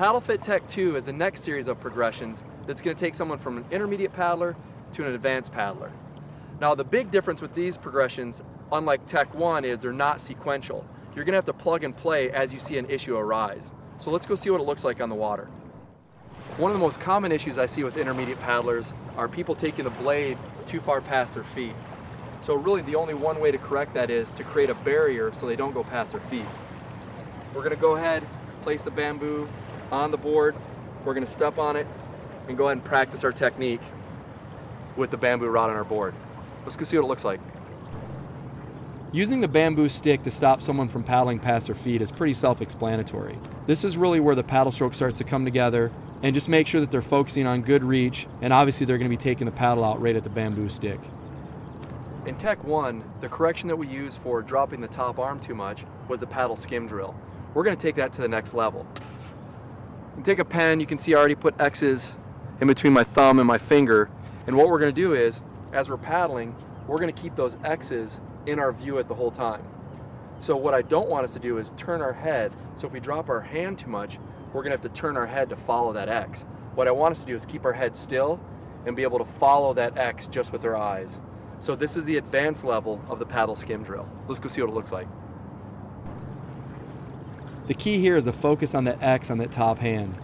PaddleFit Tech2 is the next series of progressions that's going to take someone from an intermediate paddler to an advanced paddler. Now the big difference with these progressions, unlike Tech1, is they're not sequential. You're going to have to plug and play as you see an issue arise. So let's go see what it looks like on the water. One of the most common issues I see with intermediate paddlers are people taking the blade too far past their feet. So really the only one way to correct that is to create a barrier so they don't go past their feet. We're going to go ahead, place the bamboo on the board, we're going to step on it and go ahead and practice our technique with the bamboo rod on our board. Let's go see what it looks like. Using the bamboo stick to stop someone from paddling past their feet is pretty self-explanatory. This is really where the paddle stroke starts to come together, and just make sure that they're focusing on good reach, and obviously they're going to be taking the paddle out right at the bamboo stick. In Tech1, the correction that we used for dropping the top arm too much was the paddle skim drill. We're going to take that to the next level. You can take a pen, you can see I already put X's in between my thumb and my finger, and what we're going to do is, as we're paddling, we're going to keep those X's in our view at the whole time. So what I don't want us to do is turn our head, so if we drop our hand too much, we're going to have to turn our head to follow that X. What I want us to do is keep our head still and be able to follow that X just with our eyes. So this is the advanced level of the paddle skim drill. Let's go see what it looks like. The key here is to focus on the X on that top hand.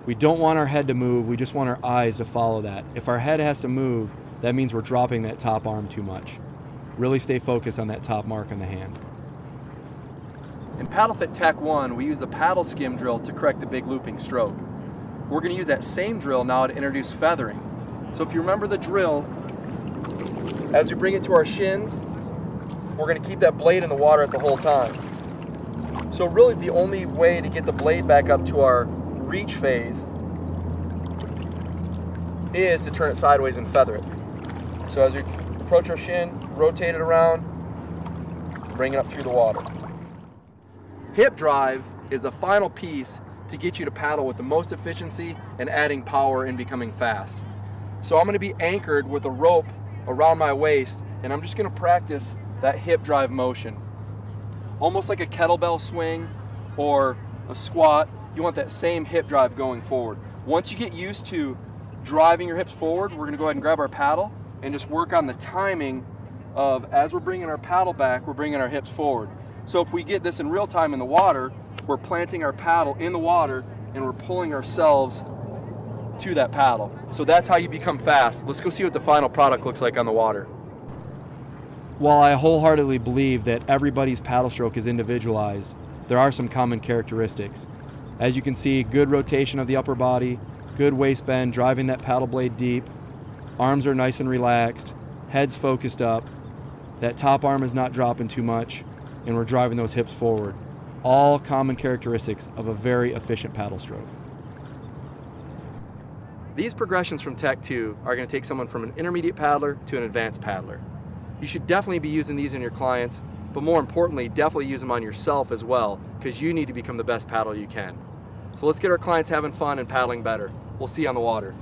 We don't want our head to move, we just want our eyes to follow that. If our head has to move, that means we're dropping that top arm too much. Really stay focused on that top mark on the hand. In PaddleFit Tech1, we use the paddle skim drill to correct the big looping stroke. We're going to use that same drill now to introduce feathering. So if you remember the drill, as we bring it to our shins, we're going to keep that blade in the water at the whole time. So really the only way to get the blade back up to our reach phase is to turn it sideways and feather it. So as we approach our shin, rotate it around, bring it up through the water. Hip drive is the final piece to get you to paddle with the most efficiency and adding power and becoming fast. So I'm going to be anchored with a rope around my waist, and I'm just going to practice that hip drive motion. Almost like a kettlebell swing or a squat, you want that same hip drive going forward. Once you get used to driving your hips forward, we're going to go ahead and grab our paddle and just work on the timing of, as we're bringing our paddle back, we're bringing our hips forward. So if we get this in real time in the water, we're planting our paddle in the water and we're pulling ourselves to that paddle. So that's how you become fast. Let's go see what the final product looks like on the water. While I wholeheartedly believe that everybody's paddle stroke is individualized, there are some common characteristics. As you can see, good rotation of the upper body, good waist bend, driving that paddle blade deep, arms are nice and relaxed, head's focused up, that top arm is not dropping too much, and we're driving those hips forward. All common characteristics of a very efficient paddle stroke. These progressions from Tech2 are going to take someone from an intermediate paddler to an advanced paddler. You should definitely be using these in your clients, but more importantly, definitely use them on yourself as well, because you need to become the best paddler you can. So let's get our clients having fun and paddling better. We'll see you on the water.